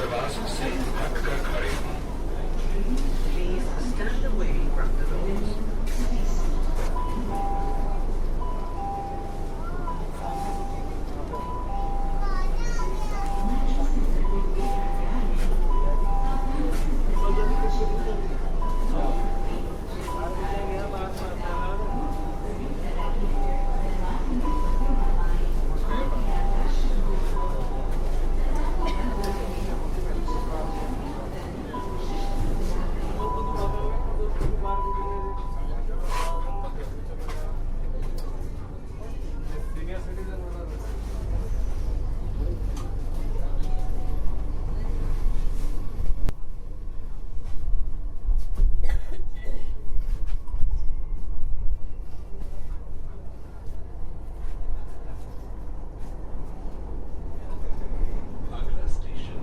दरवाजों से हटकर खड़े हों। Please stand away from the doors. अगला स्टेशन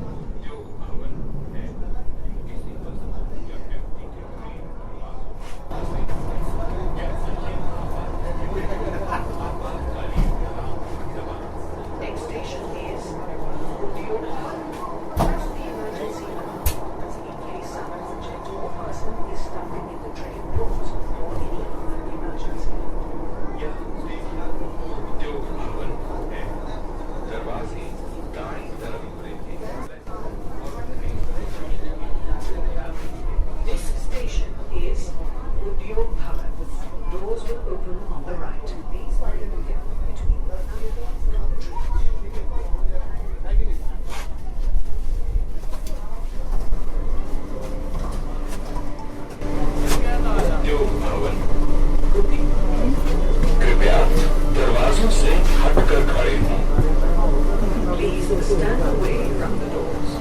उद्योग भवन है। किसी वस्तु या व्यक्ति के प्रेम Next station is Udyog Bhavan. Press the emergency button in case some object or person is stuck in the train doors or any other emergency. यह स्टेशन उद्योग भवन है। दरवाजे दाएं तरफ खुलेंगे। This station is Udyog Bhavan. Doors will open on the right. Please mind the gap between the platform and the train. उद्योग भवन कृपया दरवाजों से हटकर खड़े हों। Please stand away from the doors.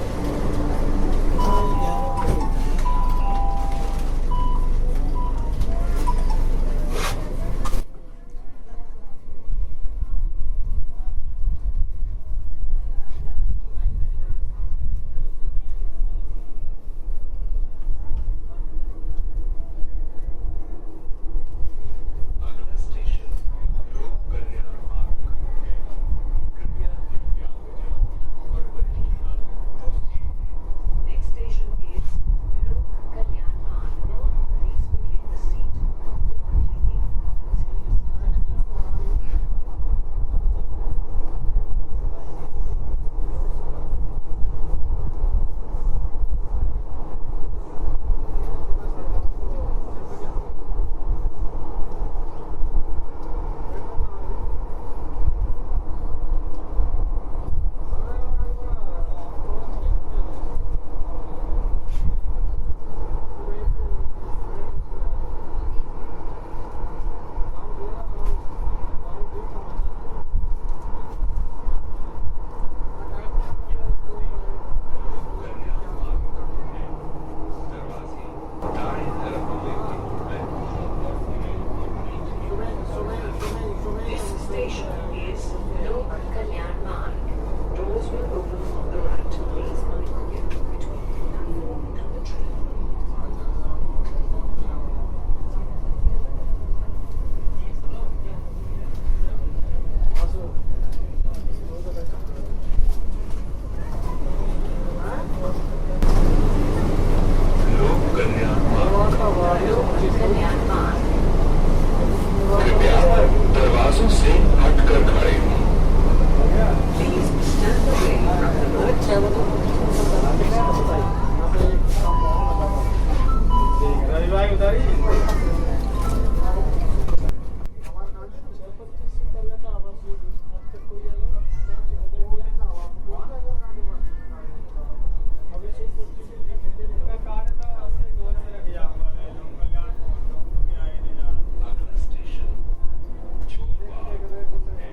अगला स्टेशन लोक कल्याण मार्ग है। कृपया दिव्यांगजन और वरिष्ठ नागरिकों की Next station is Lok Kalyan Marg. Please vacate the seat before taking दरवाजे दाएं तरफ खुलेंगे। This station is Lok Kalyan Marg. Doors will open on the right. Please mind the gap between the platform and the train. लोक कल्याण मार्ग Lok Kalyan Marg. कृपया दरवाजों से हटकर खड़े हों। Please stand away from the doors. अगला station चोरबाग है।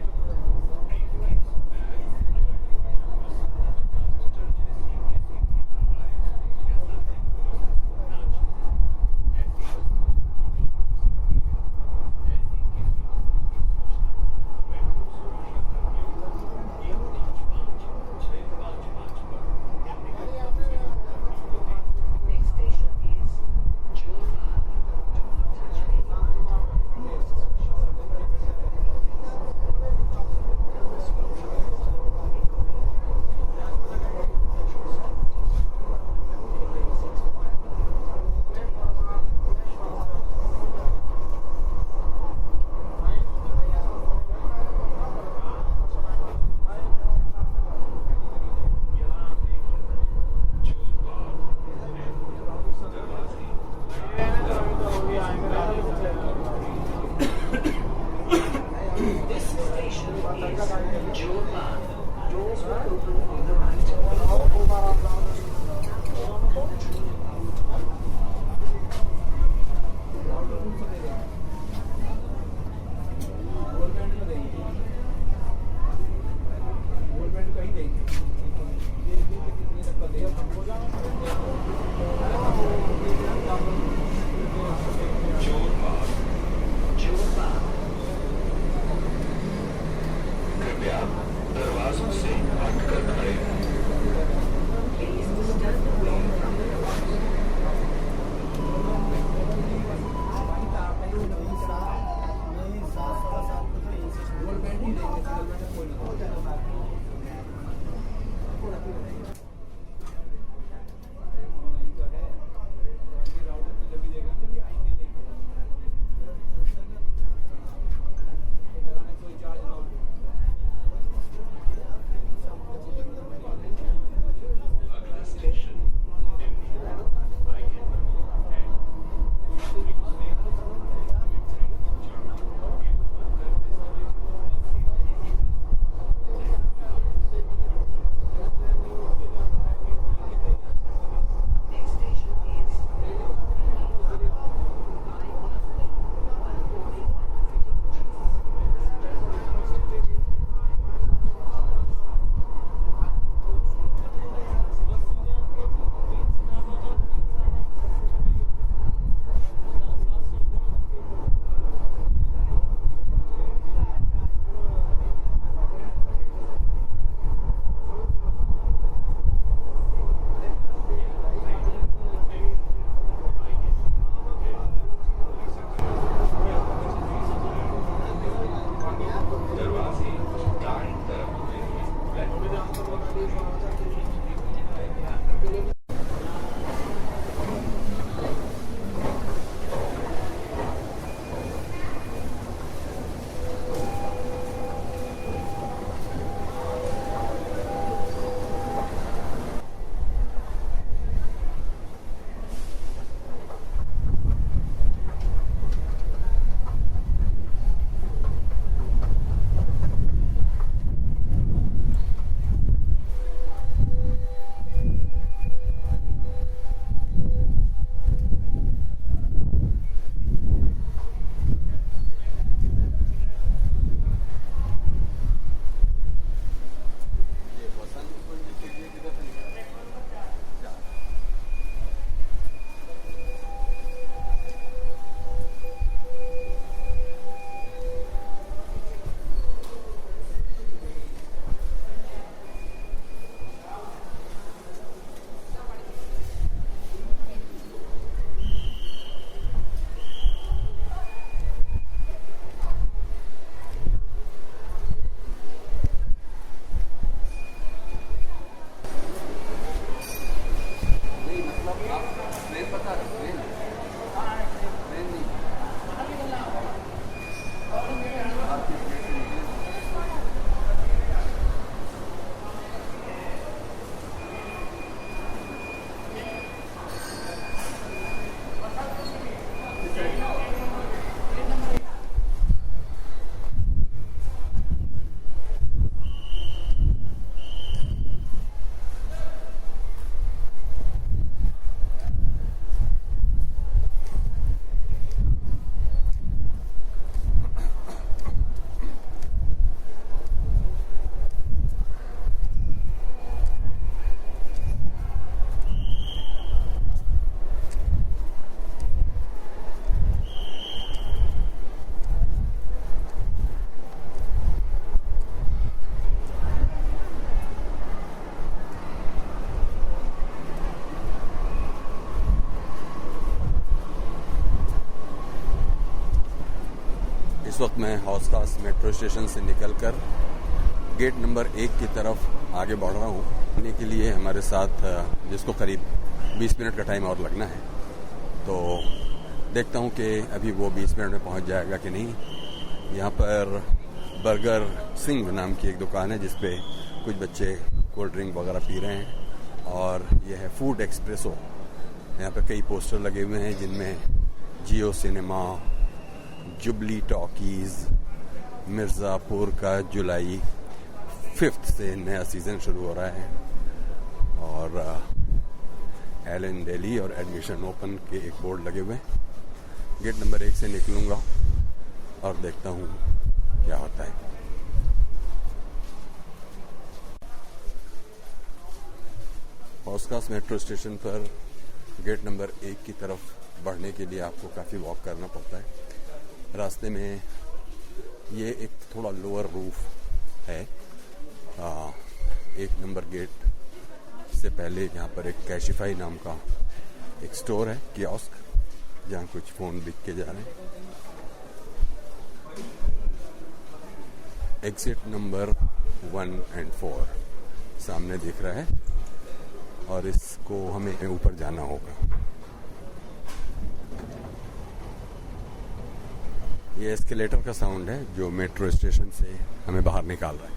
इस वक्त मैं हौसखास मेट्रो स्टेशन से निकलकर गेट नंबर 1 की तरफ आगे बढ़ रहा हूँ। आने के लिए हमारे साथ जिसको करीब 20 मिनट का टाइम और लगना है, तो देखता हूँ कि अभी वो 20 मिनट में पहुँच जाएगा कि नहीं। यहाँ पर बर्गर सिंह नाम की एक दुकान है जिसपे कुछ बच्चे कोल्ड ड्रिंक वगैरह पी रहे हैं, और यह है फूड एक्सप्रेसो। यहाँ पर कई पोस्टर लगे हुए हैं जिनमें जियो सिनेमा, जुबली टॉकीज, मिर्ज़ापुर का जुलाई 5 से नया सीज़न शुरू हो रहा है, और एलन दिल्ली और एडमिशन ओपन के एक बोर्ड लगे हुए हैं। गेट नंबर 1 से निकलूँगा और देखता हूँ क्या होता है। हौसखास मेट्रो स्टेशन पर गेट नंबर 1 की तरफ बढ़ने के लिए आपको काफ़ी वॉक करना पड़ता है। रास्ते में ये एक थोड़ा लोअर रूफ है। 1 नंबर गेट से पहले यहाँ पर एक कैशिफाई नाम का एक स्टोर है, कियोस्क, जहाँ कुछ फ़ोन बिक के जा रहे हैं। एग्जिट नंबर 1 और 4 सामने दिख रहा है, और इसको हमें ऊपर जाना होगा। ये एस्केलेटर का साउंड है जो मेट्रो स्टेशन से हमें बाहर निकाल रहा है।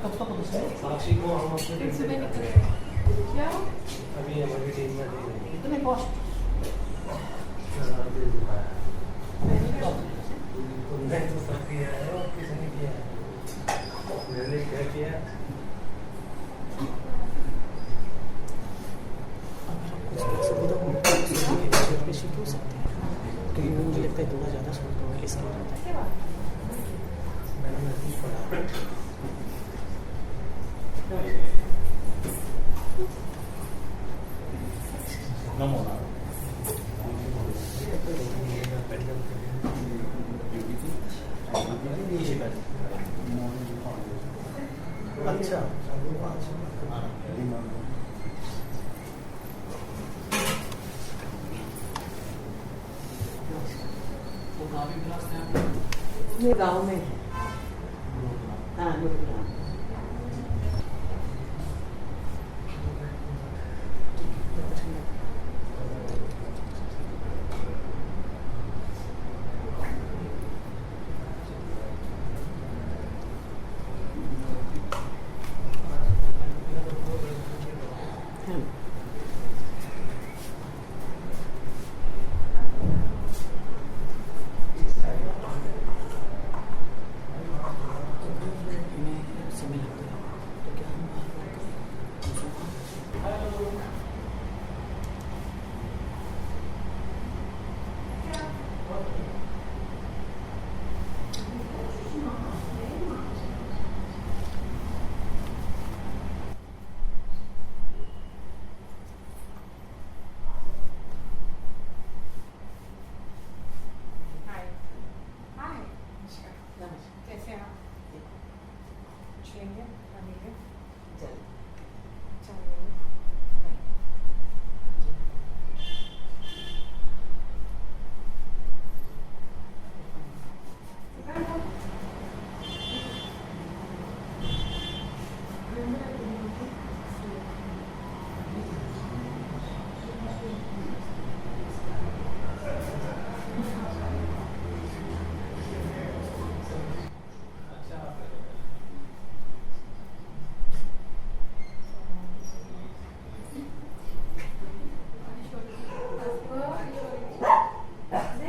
कब तक होता है? साक्षी को हम अपने टीम से क्या अभी हमारी टीम में नहीं इतने कॉस्ट तुमने तो सब किया है और किसी ने किया है मैंने क्या किया हो सकते हैं क्योंकि मुझे लगता है थोड़ा ज़्यादा शॉर्ट होगा इसलिए होता है मैंने मैसेज पढ़ा नमो अच्छा ये गांव में है हाँ गुरुग्राम कैसे हैं आप? कुछ लेंगे? खाएंगे? चाहिए?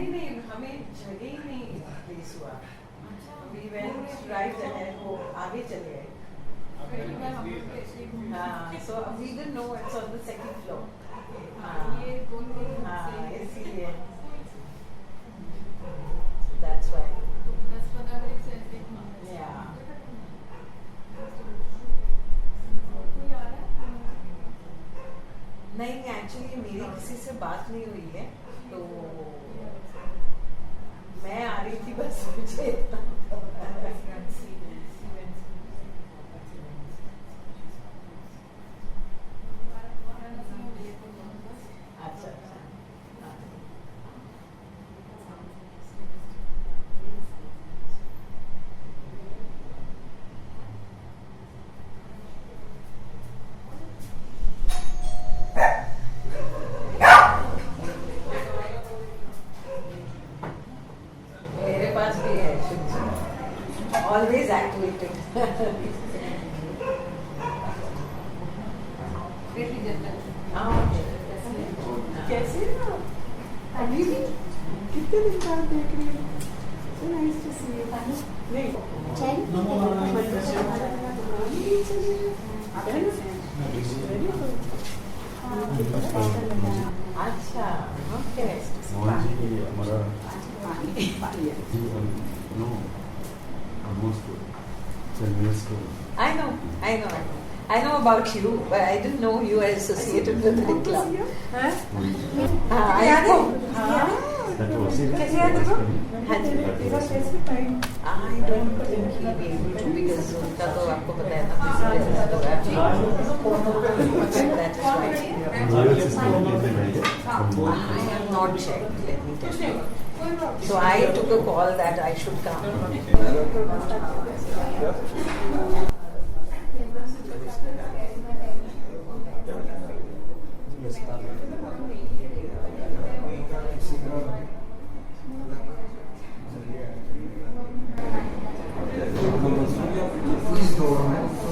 नहीं हमें जगह ही नहीं प्लेस हुआ वी वेंट राइट अहेड वो आगे चले गए हाँ so we didn't know it's on the second floor हाँ इसीलिए दैट्स व्हाई या नहीं एक्चुअली मेरी किसी से बात नहीं हुई है तो मैं आ रही थी बस मुझे अच्छा मेरे पास भी है ऑलवेज एक्टिवेटेड कैसे अभी भी कितने दिन बाद देख रही हूँ so nice to see you अच्छा okay I know about you, but I didn't know you were associated with the club. I know. कैसे याद है वो? I don't think he'll be able to because उनका तो आपको पता है ना business तो that is why. I have not checked. Let me tell you. So I took a call that I should come. Please go on.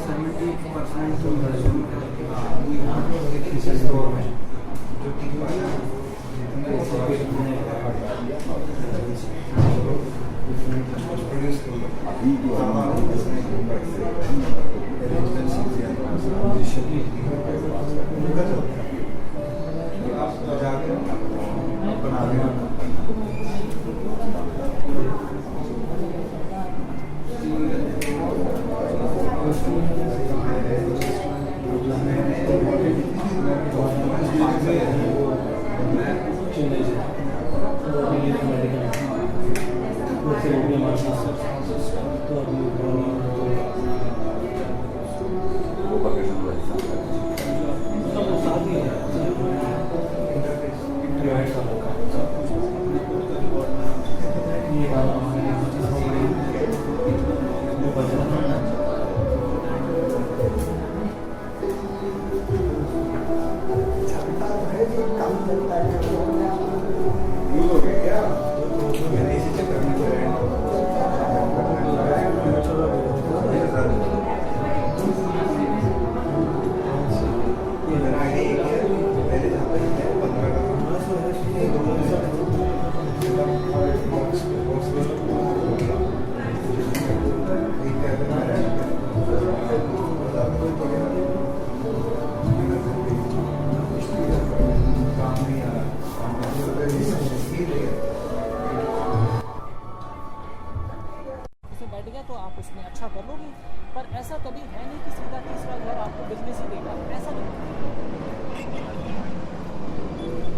उसमें बैठ गया तो आप उसमें अच्छा कर लोगे, पर ऐसा कभी है नहीं कि सीधा तीसरा घर आपको बिजनेस ही देगा, ऐसा नहीं।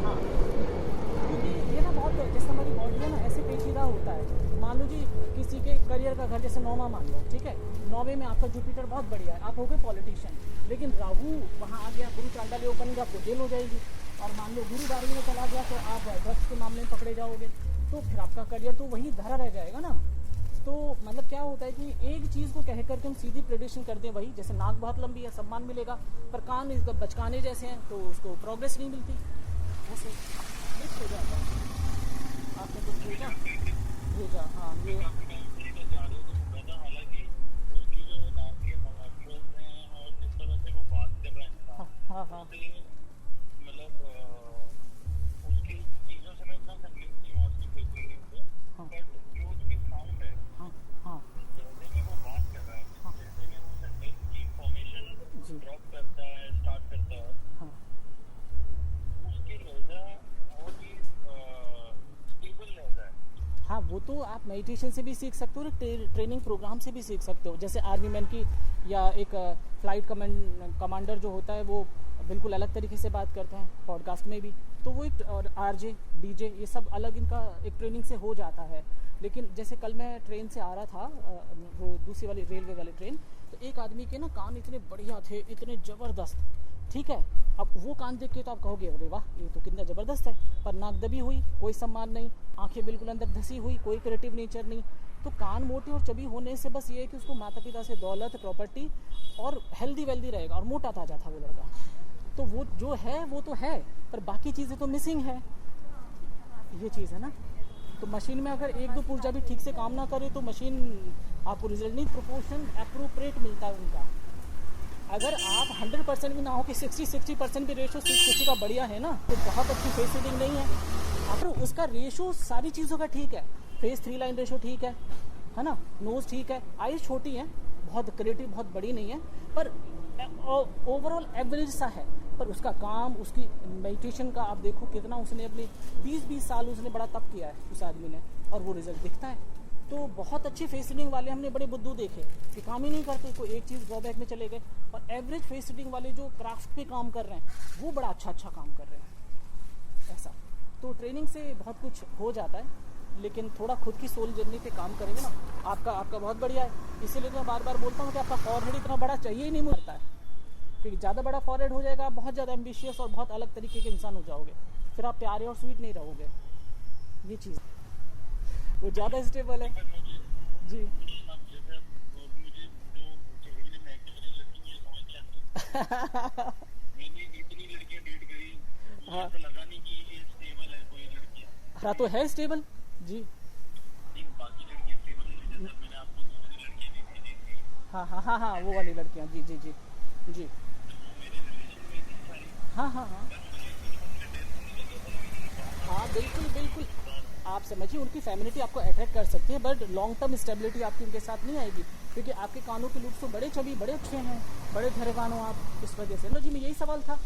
हाँ, क्योंकि ये ना बहुत जैसे हमारी बॉडी है ना, ऐसे पेचीदा होता है। मान लो जी किसी के करियर का घर जैसे 9वां मान लो, ठीक है, 9वें में आपका जुपिटर बहुत बढ़िया है, आप हो गए पॉलिटिशियन, लेकिन राहु वहाँ आ गया, गुरु चांडाल योग बन गया, आपको जेल हो जाएगी। और मान लो गुरु 12वीं में चला गया तो आप ड्रग्स के मामले में पकड़े जाओगे, तो फिर आपका करियर तो वहीं धरा रह जाएगा ना। तो मतलब क्या होता है कि एक चीज़ को कह करके हम सीधी प्रेडिक्शन कर दें, वही जैसे नाक बहुत लंबी है सम्मान मिलेगा, पर कान इस बचकाने जैसे हैं तो उसको प्रोग्रेस नहीं मिलती, ऐसे मिक्स हो जाता है। आपने कुछ भेजा हाँ ये हाँ हाँ हाँ, वो तो आप मेडिटेशन से भी सीख सकते हो, ट्रेनिंग प्रोग्राम से भी सीख सकते हो। जैसे आर्मी मैन की या एक फ्लाइट कमांडर जो होता है वो बिल्कुल अलग तरीके से बात करते हैं पॉडकास्ट में भी, तो वो एक और आरजे डीजे ये सब अलग इनका एक ट्रेनिंग से हो जाता है। लेकिन जैसे कल मैं ट्रेन से आ रहा था, वो दूसरी वाली रेलवे वाली ट्रेन, तो एक आदमी के ना कान इतने बढ़िया थे, इतने ज़बरदस्त, ठीक है। अब वो कान देख के तो आप कहोगे अरे वाह ये तो कितना ज़बरदस्त है, पर नाक दबी हुई, कोई सम्मान नहीं, आंखें बिल्कुल अंदर धसी हुई, कोई क्रिएटिव नेचर नहीं। तो कान मोटे और चबी होने से बस ये है कि उसको माता पिता से दौलत, प्रॉपर्टी और हेल्दी वेल्दी रहेगा, और मोटा ताजा था वो लड़का, तो वो जो है वो तो है, पर बाकी चीज़ें तो मिसिंग है, ये चीज़ है ना। तो मशीन में अगर एक दो पुर्जा भी ठीक से काम ना करे तो मशीन आपको रिजल्ट नहीं, प्रोपोर्शन अप्रोप्रिएट मिलता है उनका। अगर आप 100% भी ना हो कि 60% भी रेशो किसी का बढ़िया है ना, तो बहुत अच्छी फेस रीडिंग नहीं है। अगर उसका रेशो सारी चीज़ों का ठीक है, फेस 3 लाइन रेशो ठीक है ना, नोज़ ठीक है, आईज छोटी है, बहुत क्रिएटिव बहुत बड़ी नहीं है, पर ओवरऑल एवरेज सा है, पर उसका काम, उसकी मेडिटेशन का आप देखो कितना उसने अपने 20-20 साल उसने बड़ा तप किया है उस आदमी ने, और वो रिजल्ट दिखता है। तो बहुत अच्छे फेस रीडिंग वाले हमने बड़े बुद्धू देखे कि काम ही नहीं करते, कोई एक चीज़ ड्रॉबैक में चले गए, और एवरेज फेस रीडिंग वाले जो क्राफ्ट पे काम कर रहे हैं वो बड़ा अच्छा काम कर रहे हैं, ऐसा। तो ट्रेनिंग से बहुत कुछ हो जाता है, लेकिन थोड़ा खुद की सोल जर्नी पे काम करेंगे ना, आपका बहुत बढ़िया है। इसीलिए मैं बार बार बोलता हूँ कि आपका फॉरहेड इतना बड़ा चाहिए ही नहीं मिलता है, क्योंकि ज़्यादा बड़ा फॉरहेड हो जाएगा, आप बहुत ज़्यादा एम्बिशियस और बहुत अलग तरीके के इंसान हो जाओगे, फिर आप प्यारे और स्वीट नहीं रहोगे, ये चीज़ वो ज़्यादा स्टेबल है जी। हाँ तो है स्टेबल जी। हाँ वो वाली लड़कियाँ जी जी जी जी। हाँ बिल्कुल। आप समझिए उनकी फैमिलिटी आपको अट्रैक्ट कर सकती है, बट लॉन्ग टर्म स्टेबिलिटी आपकी उनके साथ नहीं आएगी, क्योंकि आपके कानों के लुक्स तो बड़े छवि बड़े अच्छे हैं, बड़े धैर्यवान हो आप, इस वजह से। लो जी, मैं यही सवाल था।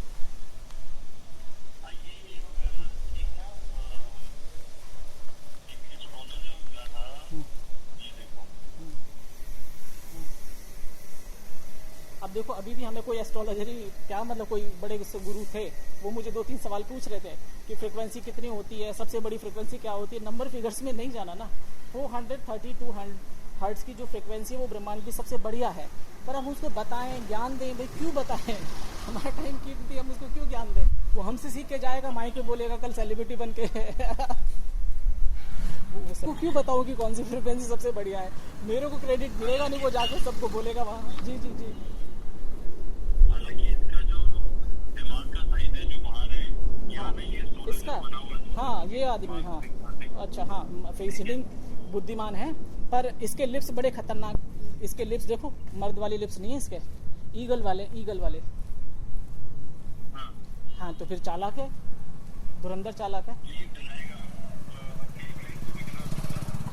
अब देखो अभी भी हमें कोई एस्ट्रोलॉजरी क्या मतलब कोई बड़े गुरु थे, वो मुझे 2-3 सवाल पूछ रहे थे कि फ्रीक्वेंसी कितनी होती है, सबसे बड़ी फ्रीक्वेंसी क्या होती है। नंबर फिगर्स में नहीं जाना ना। 432 हर्ट्ज की जो फ्रीक्वेंसी है वो ब्रह्मांड की सबसे बढ़िया है, पर हम उसको बताएं, ज्ञान दें, भाई क्यों बताएं? हमारा टाइम कीमती, हम उसको क्यों ज्ञान दें? वो हमसे सीख के जाएगा, माइक पे बोलेगा कल सेलिब्रिटी बन के वो क्यों बताओ कि कौन सी फ्रीक्वेंसी सबसे बढ़िया है? मेरे को क्रेडिट मिलेगा नहीं, वो जाके सबको बोलेगा वहाँ। जी जी जी। इसका हाँ, ये आदमी हाँ, अच्छा हाँ, फेस रीडिंग बुद्धिमान है, पर इसके लिप्स बड़े खतरनाक। इसके लिप्स देखो, मर्द वाली लिप्स नहीं है इसके, ईगल वाले। हाँ, तो फिर चालाक है, धुरंधर चालाक है।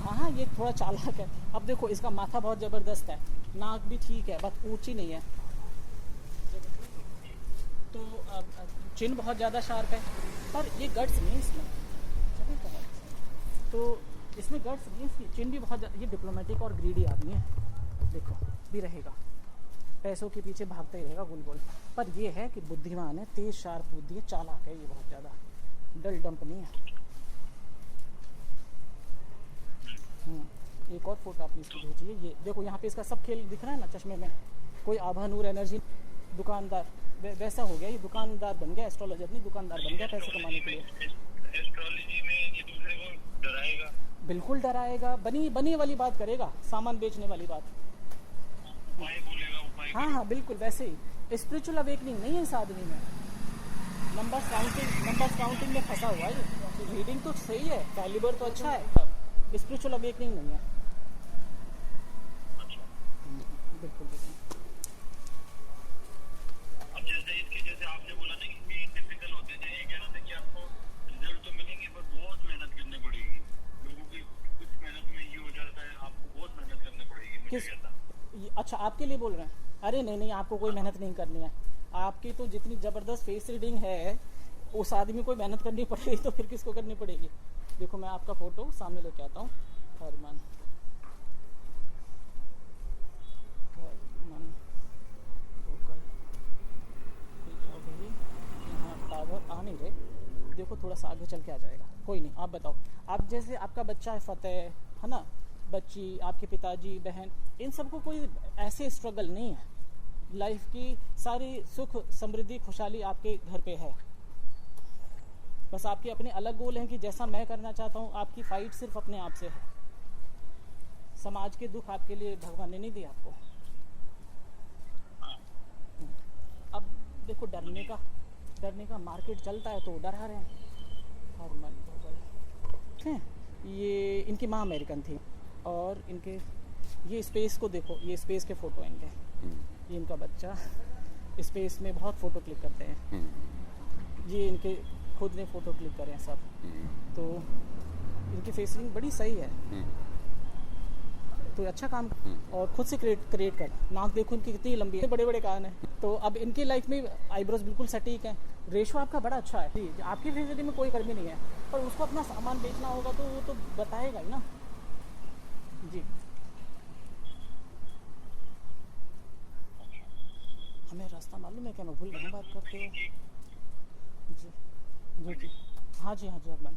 हाँ, ये थोड़ा चालाक है। अब देखो इसका माथा बहुत जबरदस्त है, नाक भी ठीक है, बस ऊंची नहीं है, तो चिन बहुत ज़्यादा शार्प है, पर ये गट्स नहीं है इसमें। तो इसमें गट्स नहीं है, इसकी चिन भी बहुत, ये डिप्लोमेटिक और ग्रीडी आदमी है, देखो भी रहेगा, पैसों के पीछे भागता ही रहेगा गोल गोल, पर ये है कि बुद्धिमान है, तेज शार्प बुद्धि है, चालाक है, ये बहुत ज़्यादा डल डंप नहीं है। एक और फोटो आपने इसको भेजिए, ये देखो यहाँ पे इसका सब खेल दिख रहा है ना चश्मे में, कोई आभा नूर एनर्जी, दुकानदार वैसा हो गया, ये दुकानदार बन गया, एस्ट्रोलॉजर नहीं दुकानदार बन गया पैसे कमाने के लिए। एस्ट्रोलॉजी में ये दूसरे को डराएगा, बिल्कुल डराएगा, बनी वाली बात करेगा, सामान बेचने वाली बात। उपाय बोलेगा, उपाय। हाँ, बिल्कुल वैसे ही। स्पिरिचुअल अवेकनिंग नहीं है इस आदमी में, नंबर काउंटिंग में फंसा हुआ है। रीडिंग तो सही है, कैलिबर तो अच्छा है, स्पिरिचुअल अवेकनिंग नहीं है। बिल्कुल। अब जैसे आपने बोला ना कि टिपिकल होते हैं, ये कह रहा था कि आपको रिजल्ट तो मिलेंगे पर बहुत मेहनत करनी पड़ेगी। लोगों की कुछ मेहनत में ये हो जाता है, आपको बहुत मेहनत करनी पड़ेगी, मुझे कहता। अच्छा, आपके लिए बोल रहे हैं? अरे नहीं, आपको कोई मेहनत नहीं करनी है। आपकी तो जितनी जबरदस्त फेस रीडिंग है, उस आदमी को मेहनत करनी पड़ेगी, तो फिर किसको करनी पड़ेगी? देखो मैं आपका फोटो सामने लेके आता हूँ। हरमन यहाँ टावर आ नहीं रहे, देखो थोड़ा सा आगे चल के आ जाएगा, कोई नहीं। आप बताओ, आप जैसे आपका बच्चा है फतेह, है ना, बच्ची, आपके पिताजी, बहन, इन सबको कोई ऐसे स्ट्रगल नहीं है। लाइफ की सारी सुख समृद्धि खुशहाली आपके घर पे है, बस आपके अपने अलग गोल हैं कि जैसा मैं करना चाहता हूँ। आपकी फाइट सिर्फ अपने आप से है, समाज के दुख आपके लिए भगवान ने नहीं दिया आपको। अब देखो डरने का मार्केट चलता है तो डरा रहे हैं। हॉर्मोन ये इनकी माँ अमेरिकन थी, और इनके ये स्पेस को देखो, ये स्पेस के फोटो इनके, ये इनका बच्चा स्पेस में बहुत फोटो क्लिक करते हैं, ये इनके खुद ने फोटो क्लिक करे हैं सब, तो इनकी फेसिंग बड़ी सही है, तो अच्छा काम। और खुद से क्रिएट कर, नाक देखो इनकी कितनी लंबी है, बड़े बड़े कान है, तो अब इनकी लाइफ में आईब्रोज बिल्कुल सटीक है, रेशो आपका बड़ा अच्छा है। जी, आपकी फेसिलिटी में कोई कमी नहीं है, पर उसको अपना सामान बेचना होगा तो वो तो बताएगा ही ना। जी, हमें रास्ता मालूम है क्या? मैं भूल रहा बात करते हो। जी जी, हाँ जी अरमान।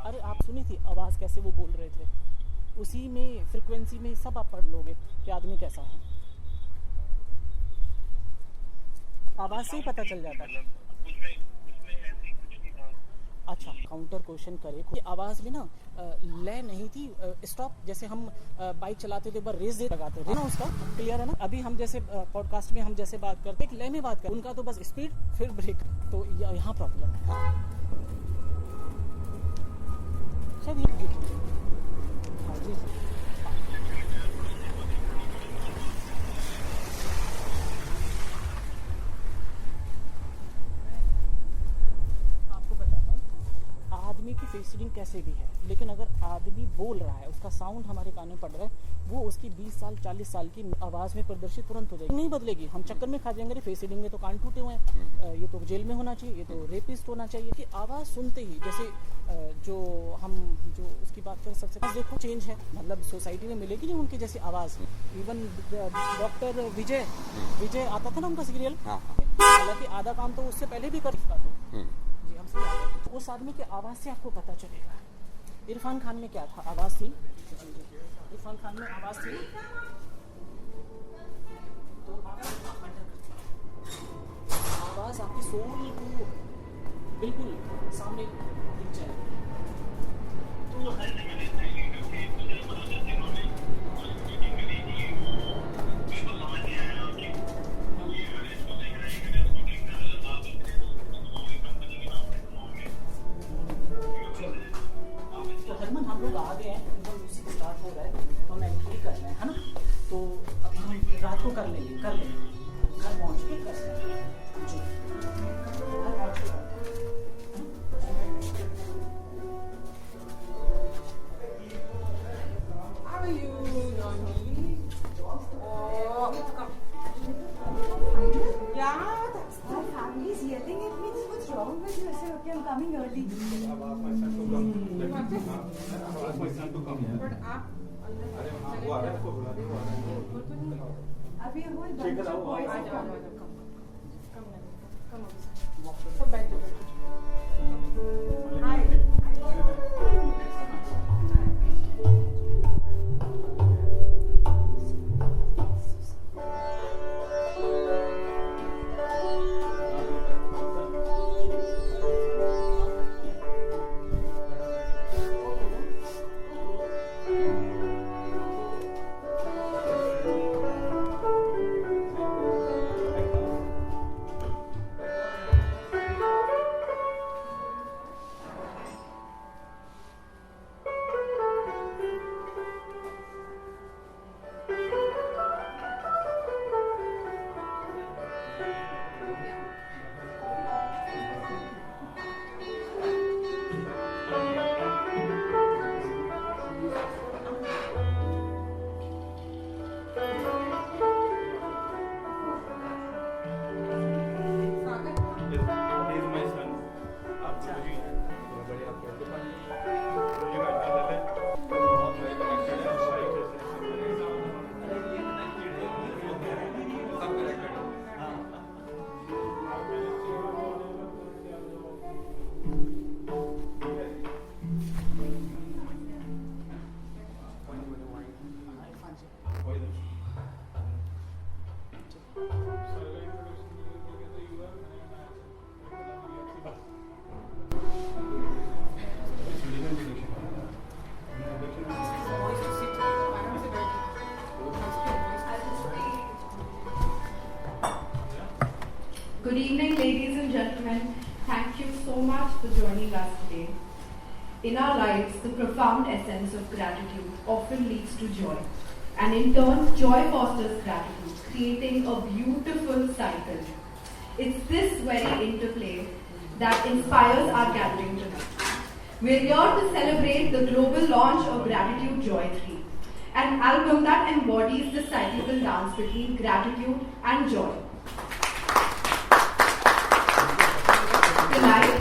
अरे आप सुनी थी आवाज़ कैसे वो बोल रहे थे, उसी में फ्रिक्वेंसी में सब आप पढ़ लोगे कि आदमी कैसा है, आवाज़ से ही पता चल जाता है। अच्छा, काउंटर क्वेश्चन करे, आवाज़ में ना लय नहीं थी, स्टॉप, जैसे हम बाइक चलाते थे एक बार रेस लगाते थे ना, उसका क्लियर है ना। अभी हम जैसे पॉडकास्ट में हम जैसे बात करते एक लय में बात करते, उनका तो बस स्पीड फिर ब्रेक, तो यहाँ प्रॉब्लम है शायद। हाँ जी, फेस रीडिंग कैसे भी है, लेकिन अगर आदमी बोल रहा है, उसका साउंड हमारे कान में पड़ रहा है, वो उसकी 20 साल 40 साल की आवाज़ में प्रदर्शित तुरंत हो जाएगी, नहीं बदलेगी। हम चक्कर में खा जाएंगे, फेस रीडिंग में तो कान टूटे हुए हैं, ये तो जेल में होना चाहिए, ये तो रेपिस्ट होना चाहिए। कि आवाज़ सुनते ही जैसे जो उसकी बात करें, सबसे पहले देखो चेंज है, मतलब सोसाइटी में मिलेगी नहीं उनकी जैसी आवाज़। इवन डॉक्टर विजय आता था ना उनका सीरियल, हालांकि आधा काम तो उससे पहले भी करता था जी, हमसे उस आदमी की आवाज़ से आपको पता चलेगा। इरफान खान में क्या था, आवाज़ थी, इरफान खान में आवाज़ थी, तो आवाज़ आपकी सोल को बिल्कुल सामने दिख जाए। तो हरमन हम लोग आ गए हैं, उनका म्यूजिक स्टार्ट हो रहा है, तो हमें एंट्री करना है ना, तो अब हम रात को कर लेंगे घर पहुँच के कर सकते हैं जी, घर पहुँच के। How are you, Noni? Oh, come. Yeah, that's My family is yelling at me. What's wrong with you? I said, okay, I'm coming early. I've asked my son to come. I've asked my son to come. but आप अरे हाँ वो आ रहा है, उसको बुला दो, वो आ रहा है। अभी a whole bunch of boys uh are जाओ, coming. come सब बैठ जाओ। Hi. Good evening, ladies and gentlemen. Thank you so much for joining us today. In our lives, the profound essence of gratitude often leads to joy. And in turn, joy fosters gratitude, creating a beautiful cycle. It's this very interplay that inspires our gathering tonight. We're here to celebrate the global launch of Gratitude Joy 3, an album that embodies the cyclical dance between gratitude and joy. Tonight,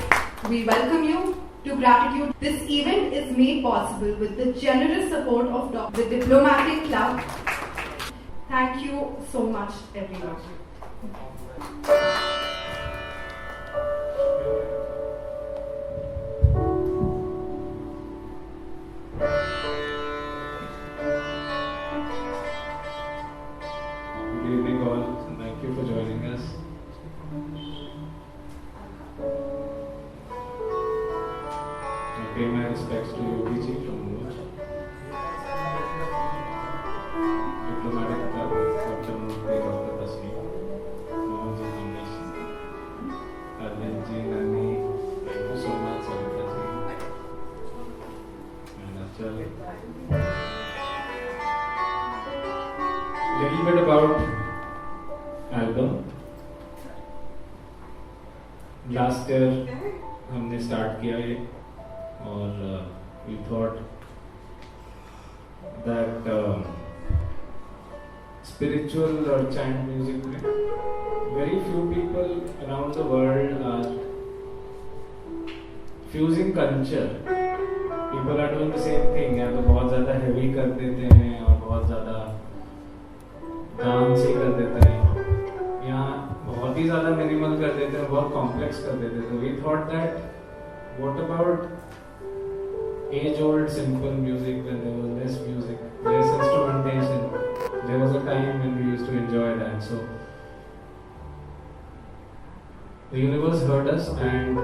we welcome you to Gratitude. This event is made possible with the generous support of the Diplomatic Club. Thank you so much, everyone. Good evening all, thank you for joining us. I pay my respects to Yogi Ji from Mooj, Diplomatic Club, Dr. Murthy, Dr. Tasneem, Mohan Ji, Amish, Arvind Ji, Nani, thank you so much, Savita Ji, and Achal. Little bit about album. Last year हमने start किया ये और we thought that spiritual or chant music में very few people around the world are fusing culture. People are doing the same thing, या तो बहुत ज़्यादा heavy कर देते हैं और बहुत ज़्यादा डांस ही कर देते हैं, या बहुत ही ज़्यादा minimal कर देते हैं, बहुत complex कर देते हैं. So we thought that what about age-old simple music when there was less music, less instrumentation. There was a time when we used to enjoy that. So the universe heard us and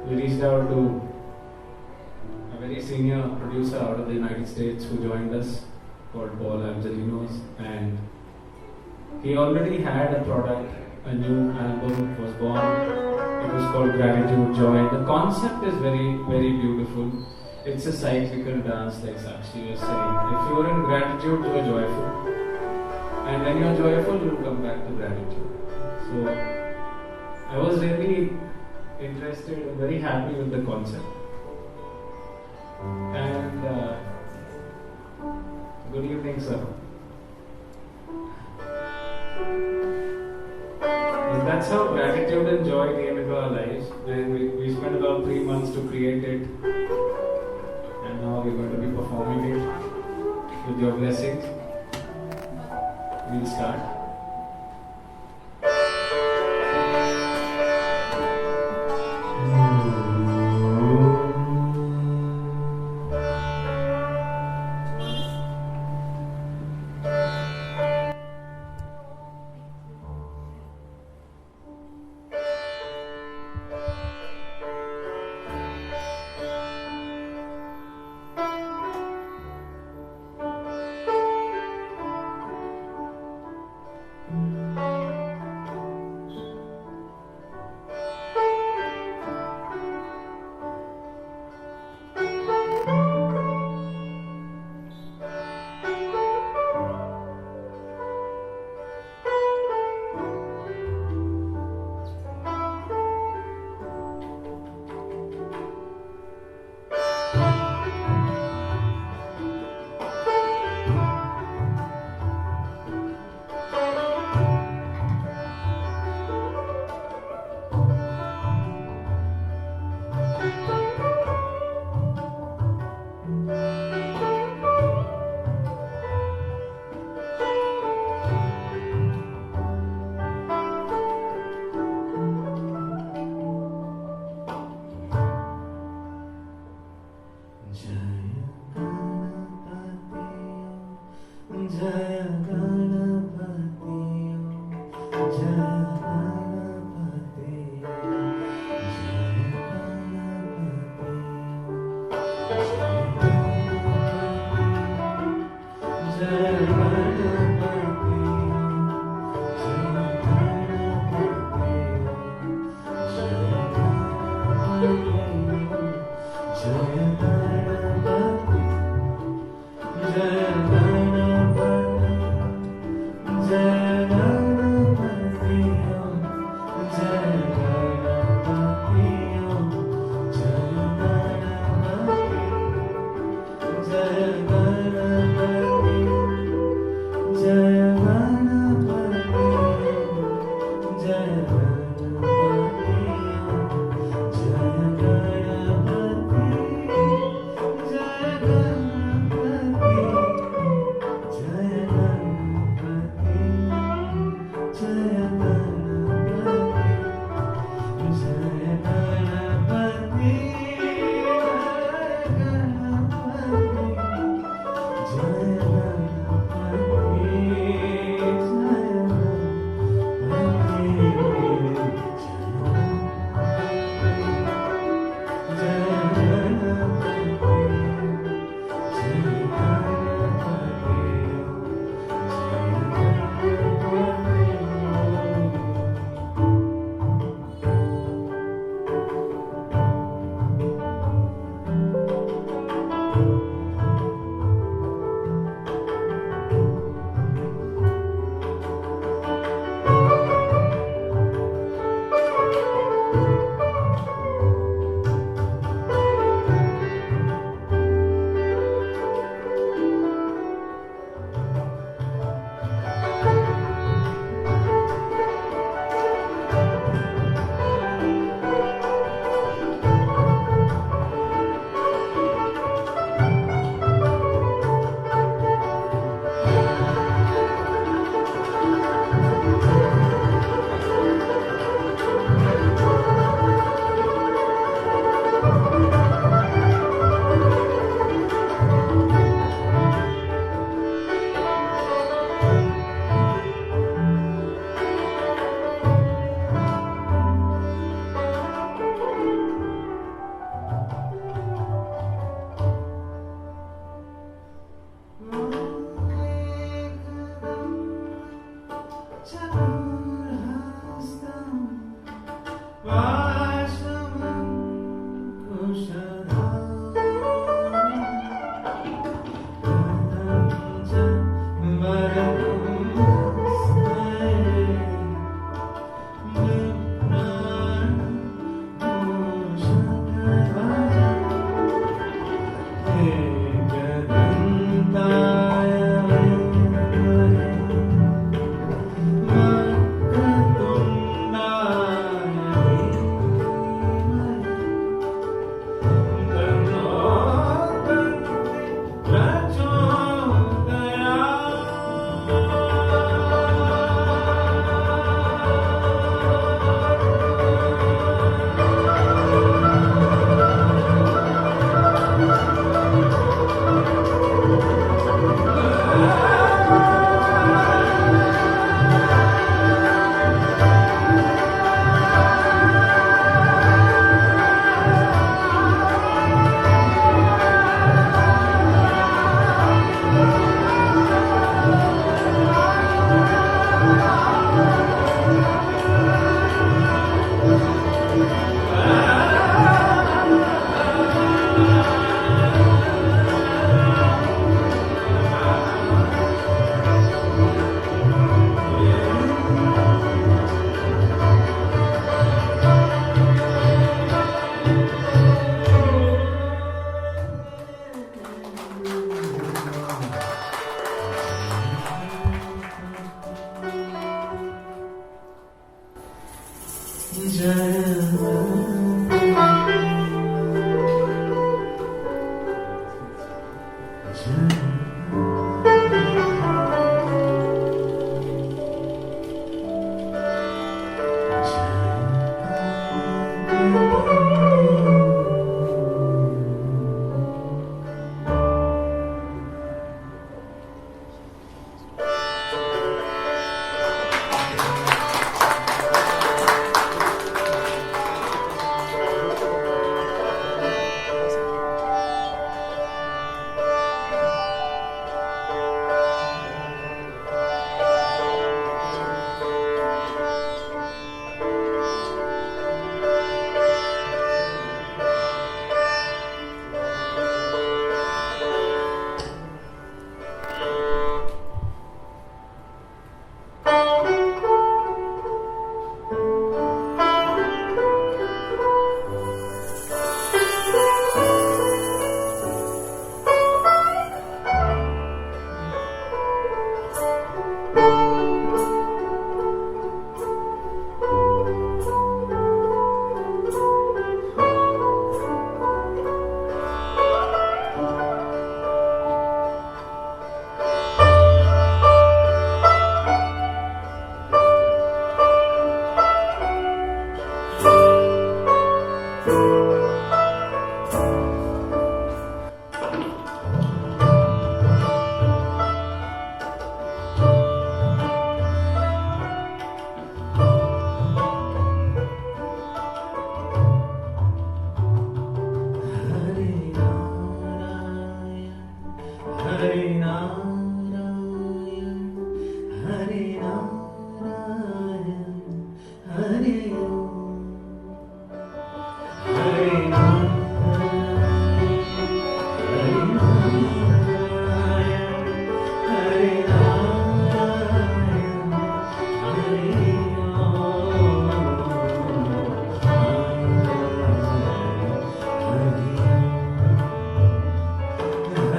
we reached out to a very senior producer out of the United States who joined us called Paul Angelinos, and he already had a product, a new album was born. It was called Gratitude Joy. The concept is very, very beautiful. It's a cyclical dance, like Sakshi was saying. If you're in gratitude, you're joyful. And when you're joyful, you'll come back to gratitude. So, I was really interested and very happy with the concept. And good evening, sir. And that's how gratitude and joy came into our lives. And we spent about 3 months to create it. And now we're going to be performing it with your blessings. We'll start.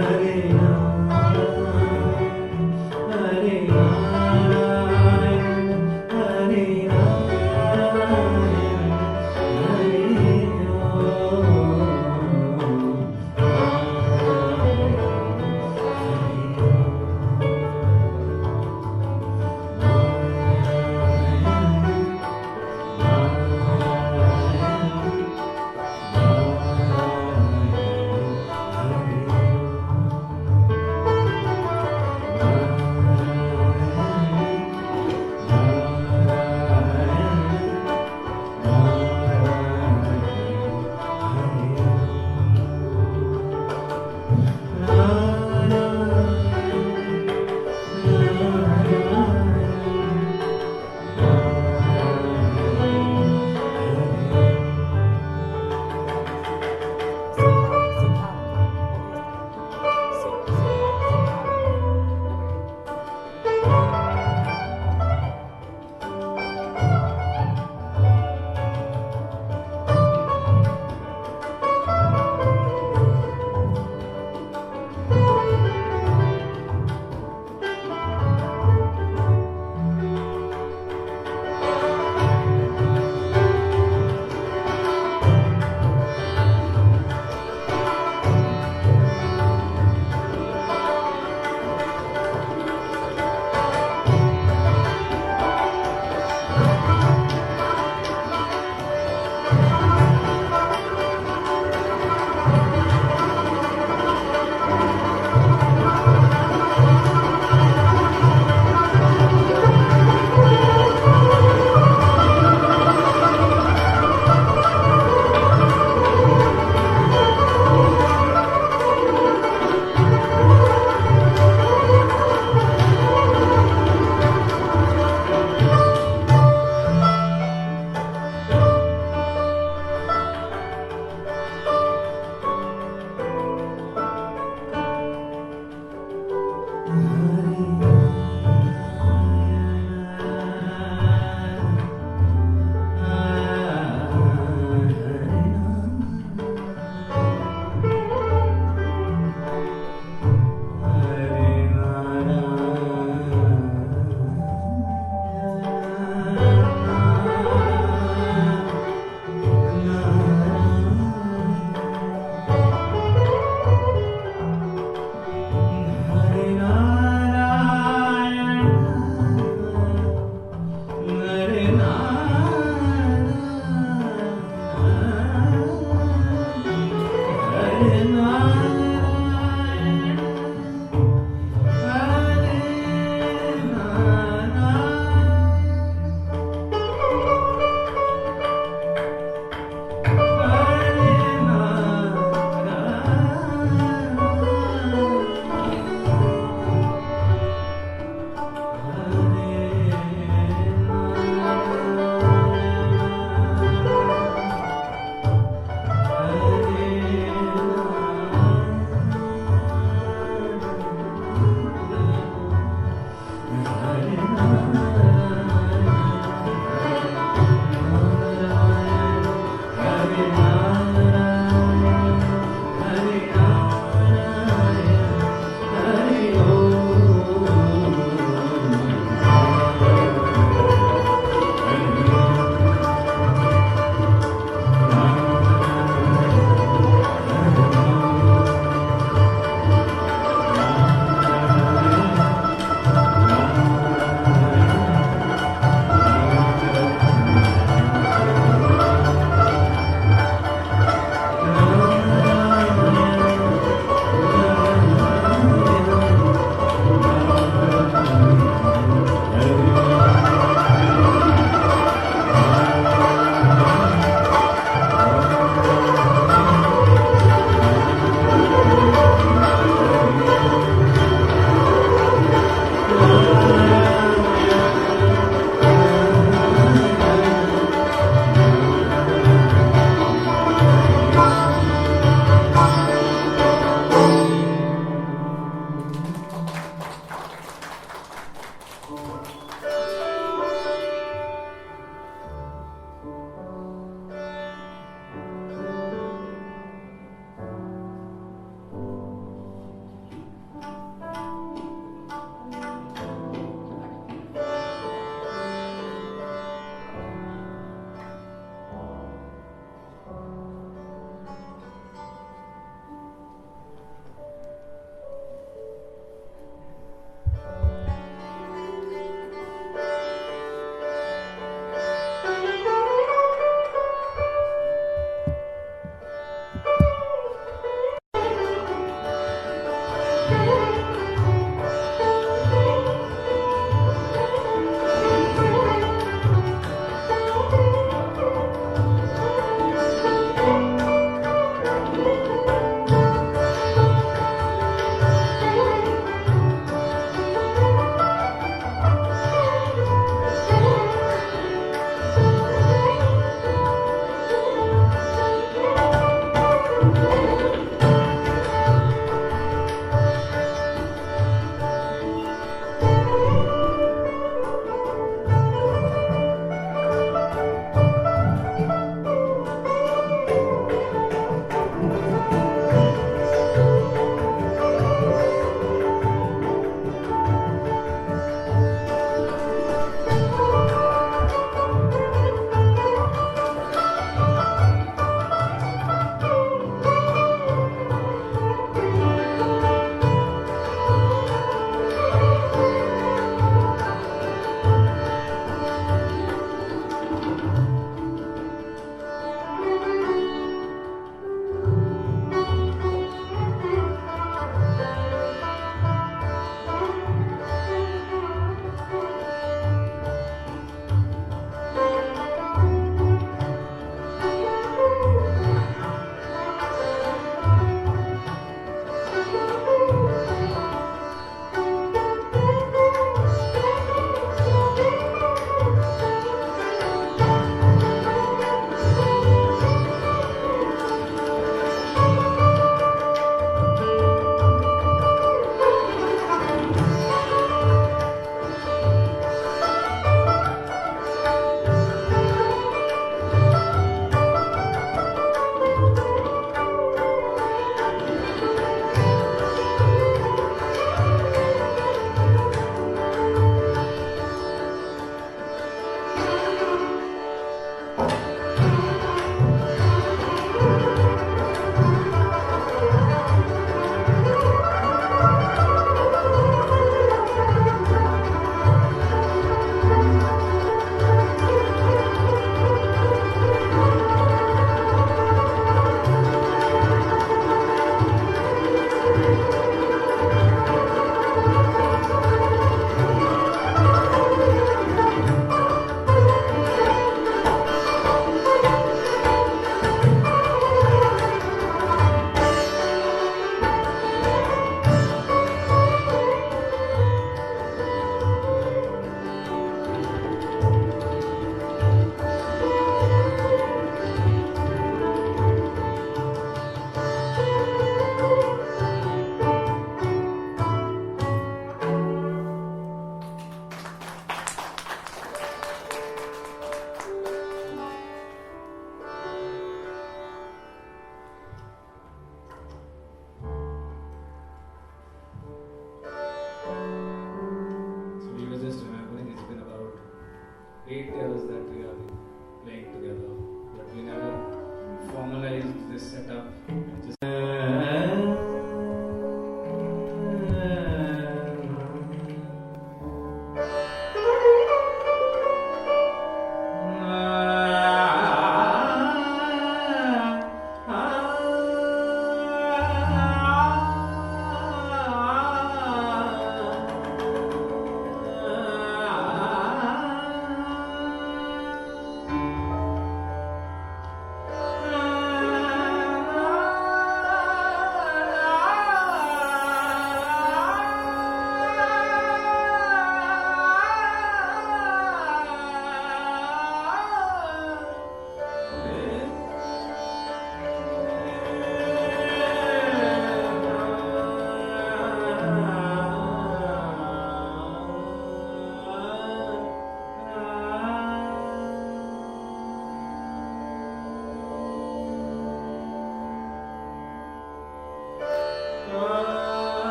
Hare Rama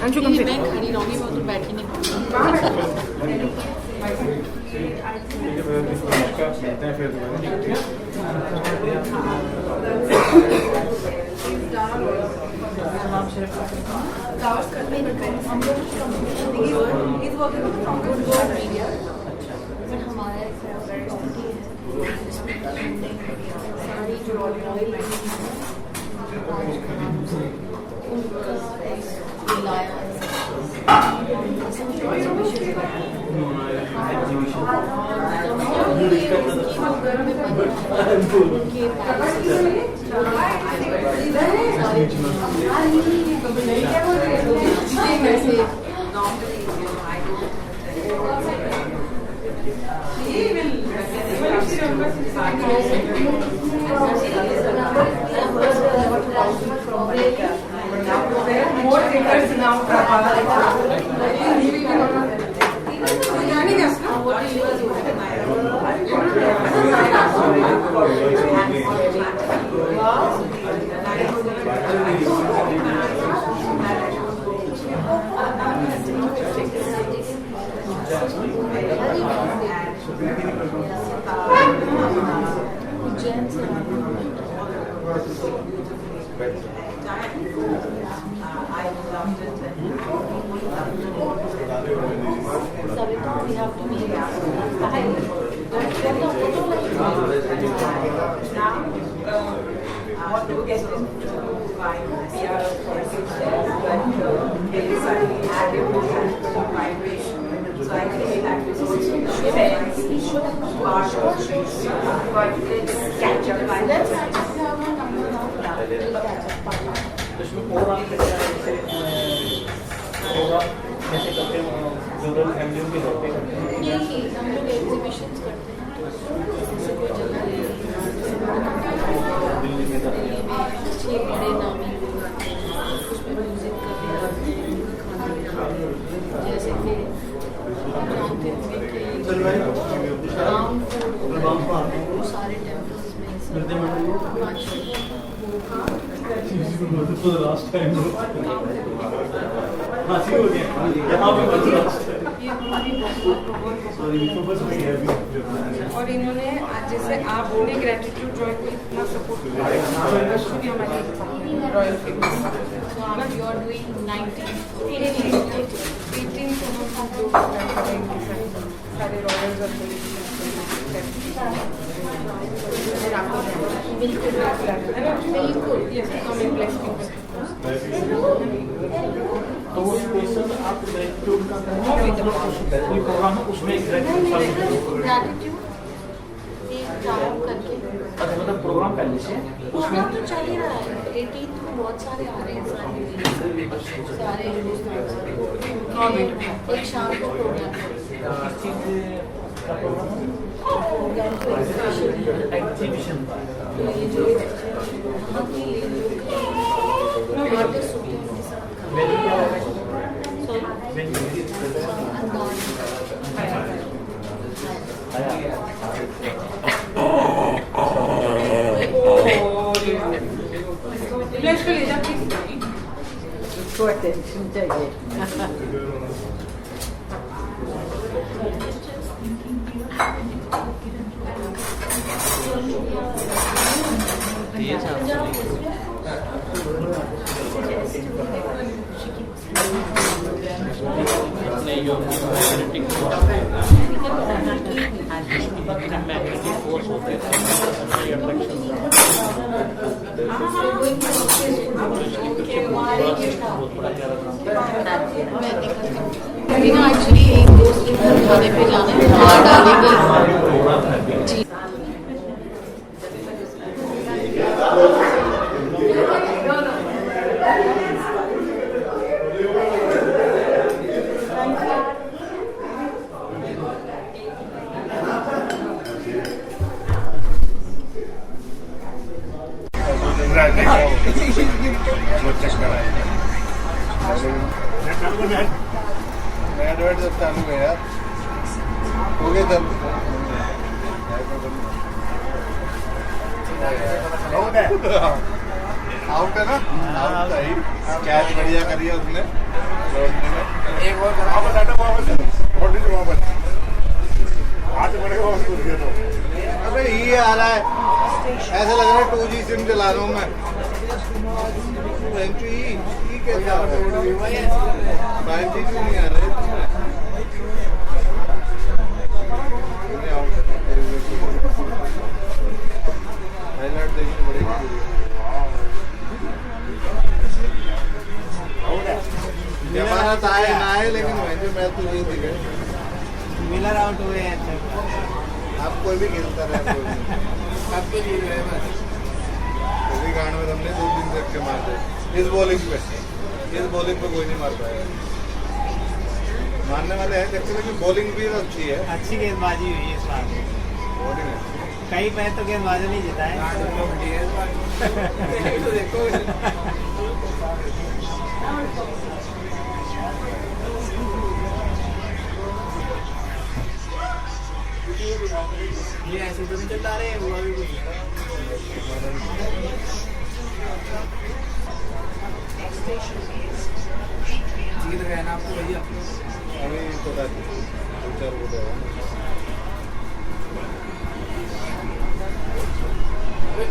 Anshu कम से मैं खड़ी रहूंगी वो तो बैठ ही नहीं vibration So I think that is also part of but let's catch up by इसमें programme जैसे करते हैं रूरल फैमिलियों के घर पे करते हैं यही हम लोग एग्जीबिशंस करते हैं जैसे कोई जगह दिल्ली में करते हैं छः बड़े नामी लोग आते हैं उसमें म्यूजिक करते हैं जैसे कि जानते होंगे कि वो सारे टेम्पल्स में लास्ट टाइम हाँ हो गया यहाँ पे और इन्होंने जैसे आप बोले ग्रेटिट्यूड जॉय को इतना सपोर्ट किया royal famous you are doing 19 सारे रॉयल्स और बिल्कुल तो वो स्पेशल आप ग्रेटिट्यूड का कोई प्रोग्राम है उसमें ग्रेटिट्यूड एक प्रारंभ करके अच्छा मतलब प्रोग्राम पहले से प्रोग्राम तो चल ही रहा है 18 को बहुत सारे आ रहे हैं सारे एक शाम को प्रोग्राम एग्जीबिशन ये जो आर्टिस्ट होते हैं उनके साथ इसको अटेंशन चाहिए मैग्नेटिक फोर्स होते हैं एक्चुअली एक दोस्त के घर खाने पे जाना है वहाँ डालेंगे जी चालू है यार हो गया तब आउट है ना आउट सही कैच बढ़िया करिए उसने एक और अबे ये आ रहा है ऐसा लग रहा है 2G सिम चला रहा हूँ मैं कैसा 5G नहीं आ रहा है हाईलाइट देखनी पड़ेगी हमारा तो आए ना आए लेकिन मैं तो ये दिखे मिलर आउट हुए हैं आप कोई भी खेलता रहे आपको जीत रहे बस इसी गांड में हमने 2 दिन तक के मारते इस बॉलिंग पे कोई नहीं मार पाया मारने वाले हैं देखते लेकिन बॉलिंग भी अच्छी है अच्छी गेंदबाजी हुई है इस बार बॉलिंग है कई मैच तो गेंदबाजों नहीं जीता है देखो ये ऐसे तो नहीं चल रहे हैं हुआ भी कुछ जीत गए ना आपको भैया अभी पता नहीं 2-4 हो गया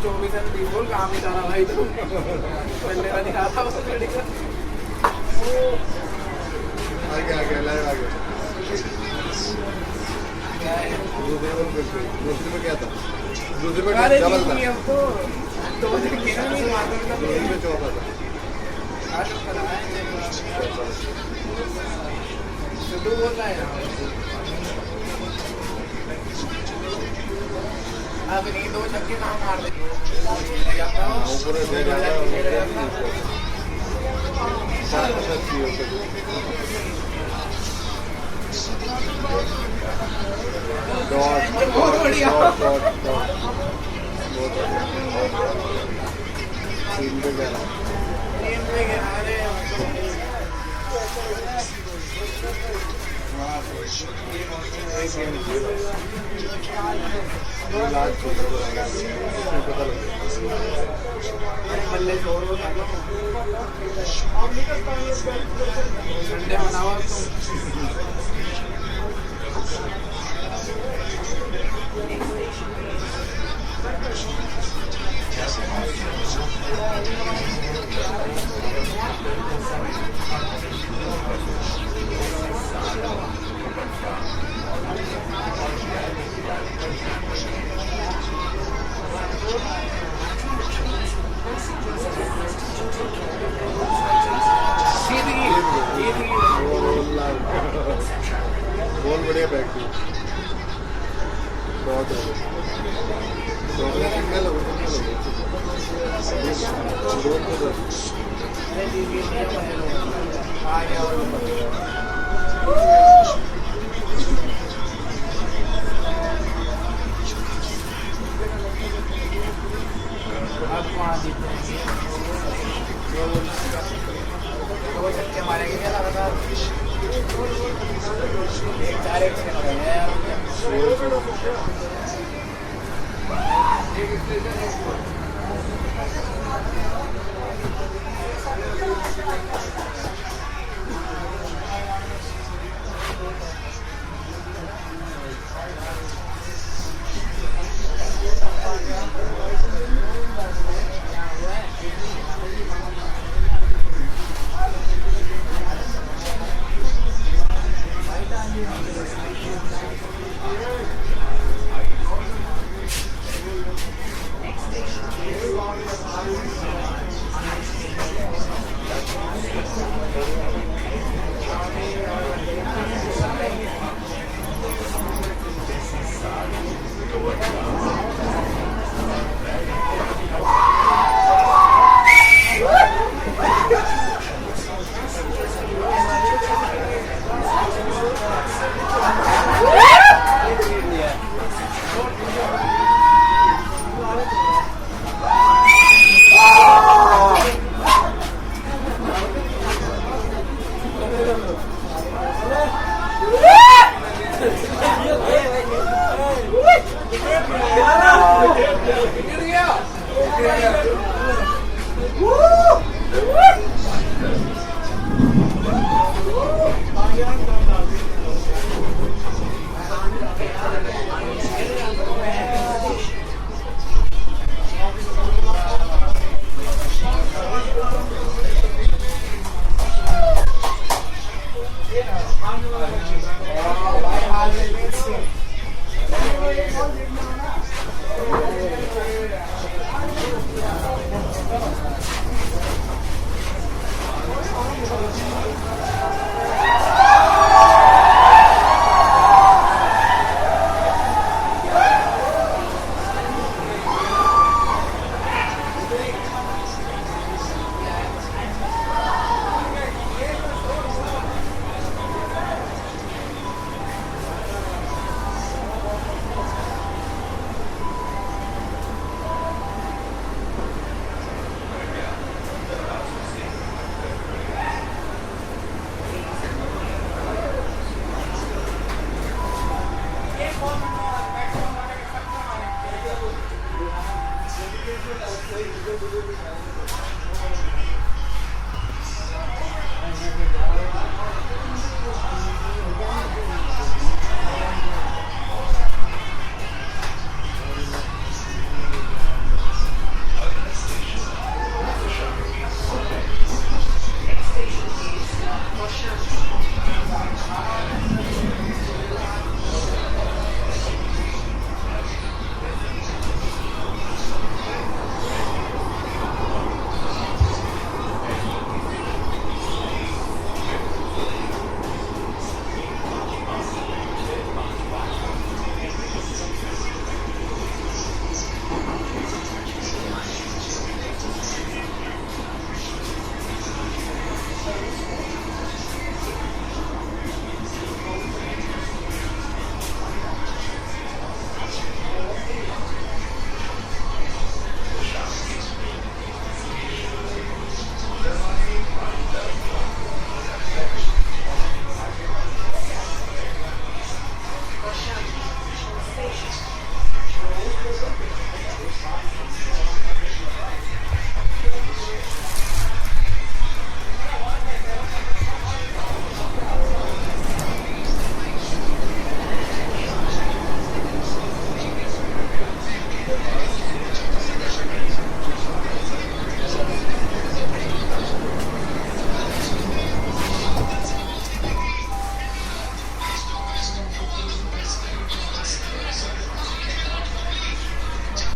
24 रन 20 बॉल कहाँ पे जा रहा भाई तो पहले का दिखा था उसको लड़ी का आगे लाइव आगे दूसरे में क्या था दूसरे में डबल था दूसरे में चौथा था सिद्धू बोल रहा है अब नहीं 2 छक्के कहाँ मार दे ऊपर से बहुत बढ़िया संडे मनाओ बहुत बढ़िया बैटिंग बहुत छक्के मारेंगे क्या लगातार 4 सेकंड